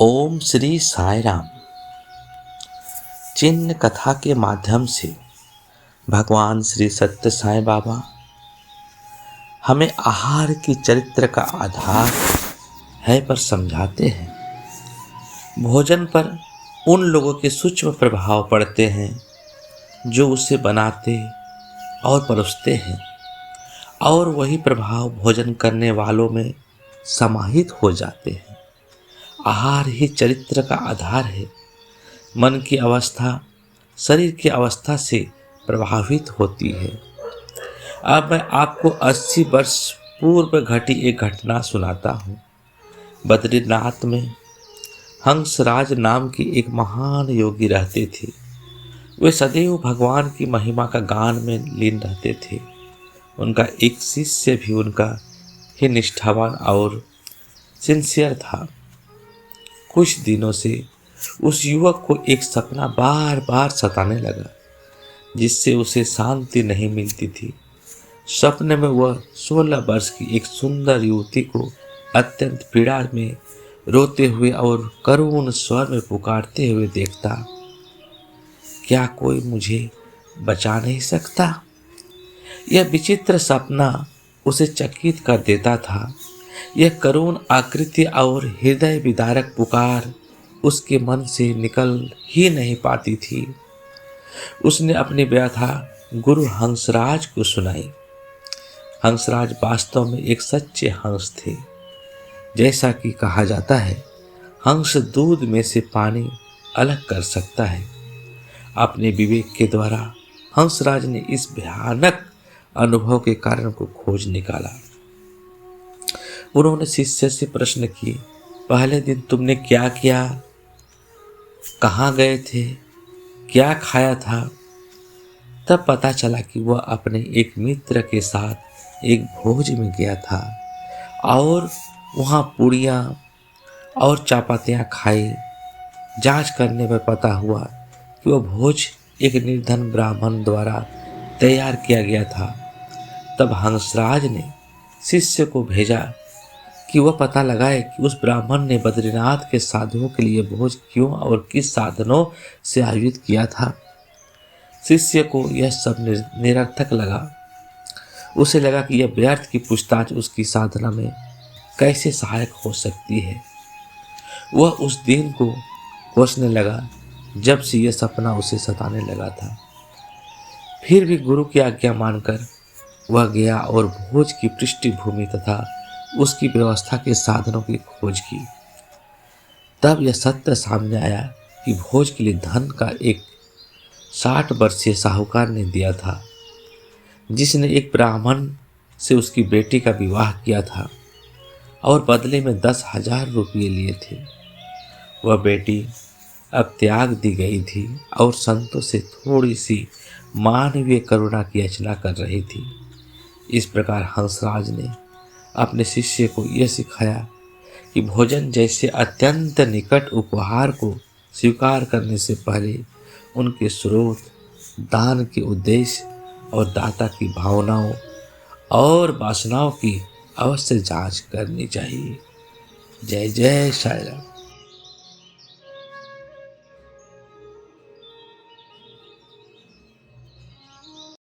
ओम श्री साई राम। चिन्ह कथा के माध्यम से भगवान श्री सत्य साईं बाबा हमें आहार की चरित्र का आधार है पर समझाते हैं। भोजन पर उन लोगों के सूक्ष्म प्रभाव पड़ते हैं जो उसे बनाते और परोसते हैं, और वही प्रभाव भोजन करने वालों में समाहित हो जाते हैं। आहार ही चरित्र का आधार है। मन की अवस्था शरीर की अवस्था से प्रभावित होती है। अब मैं आपको 80 वर्ष पूर्व घटी एक घटना सुनाता हूँ। बद्रीनाथ में हंसराज नाम की एक महान योगी रहते थे। वे सदैव भगवान की महिमा का गान में लीन रहते थे। उनका एक शिष्य भी उनका ही निष्ठावान और सिंसियर था। कुछ दिनों से उस युवक को एक सपना बार बार सताने लगा, जिससे उसे शांति नहीं मिलती थी। सपने में वह 16 वर्ष की एक सुंदर युवती को अत्यंत पीड़ा में रोते हुए और करुण स्वर में पुकारते हुए देखता। क्या कोई मुझे बचा नहीं सकता? यह विचित्र सपना उसे चकित कर देता था। यह करुण आकृति और हृदय विदारक पुकार उसके मन से निकल ही नहीं पाती थी। उसने अपनी व्यथा गुरु हंसराज को सुनाई। हंसराज वास्तव में एक सच्चे हंस थे। जैसा कि कहा जाता है, हंस दूध में से पानी अलग कर सकता है। अपने विवेक के द्वारा हंसराज ने इस भयानक अनुभव के कारण को खोज निकाला। उन्होंने शिष्य से प्रश्न किए, पहले दिन तुमने क्या किया? कहाँ गए थे? क्या खाया था? तब पता चला कि वह अपने एक मित्र के साथ एक भोज में गया था और वहाँ पूड़ियाँ और चपातियाँ खाई। जांच करने पर पता हुआ कि वह भोज एक निर्धन ब्राह्मण द्वारा तैयार किया गया था। तब हंसराज ने शिष्य को भेजा कि वह पता लगाए कि उस ब्राह्मण ने बद्रीनाथ के साधुओं के लिए भोज क्यों और किस साधनों से आयोजित किया था। शिष्य को यह सब निरर्थक लगा। उसे लगा कि यह व्यर्थ की पूछताछ उसकी साधना में कैसे सहायक हो सकती है। वह उस दिन को कोसने लगा जब से यह सपना उसे सताने लगा था। फिर भी गुरु की आज्ञा मानकर वह गया और भोज की पृष्ठभूमि तथा उसकी व्यवस्था के साधनों की खोज की। तब यह सत्य सामने आया कि भोज के लिए धन का एक 60 वर्षीय साहूकार ने दिया था, जिसने एक ब्राह्मण से उसकी बेटी का विवाह किया था और बदले में 10,000 रुपये लिए थे। वह बेटी अब त्याग दी गई थी और संतों से थोड़ी सी मानवीय करुणा की याचना कर रही थी। इस प्रकार हंसराज ने अपने शिष्य को यह सिखाया कि भोजन जैसे अत्यंत निकट उपहार को स्वीकार करने से पहले उनके स्रोत, दान के उद्देश्य और दाता की भावनाओं और वासनाओं की अवश्य जांच करनी चाहिए। जय जय साईं राम।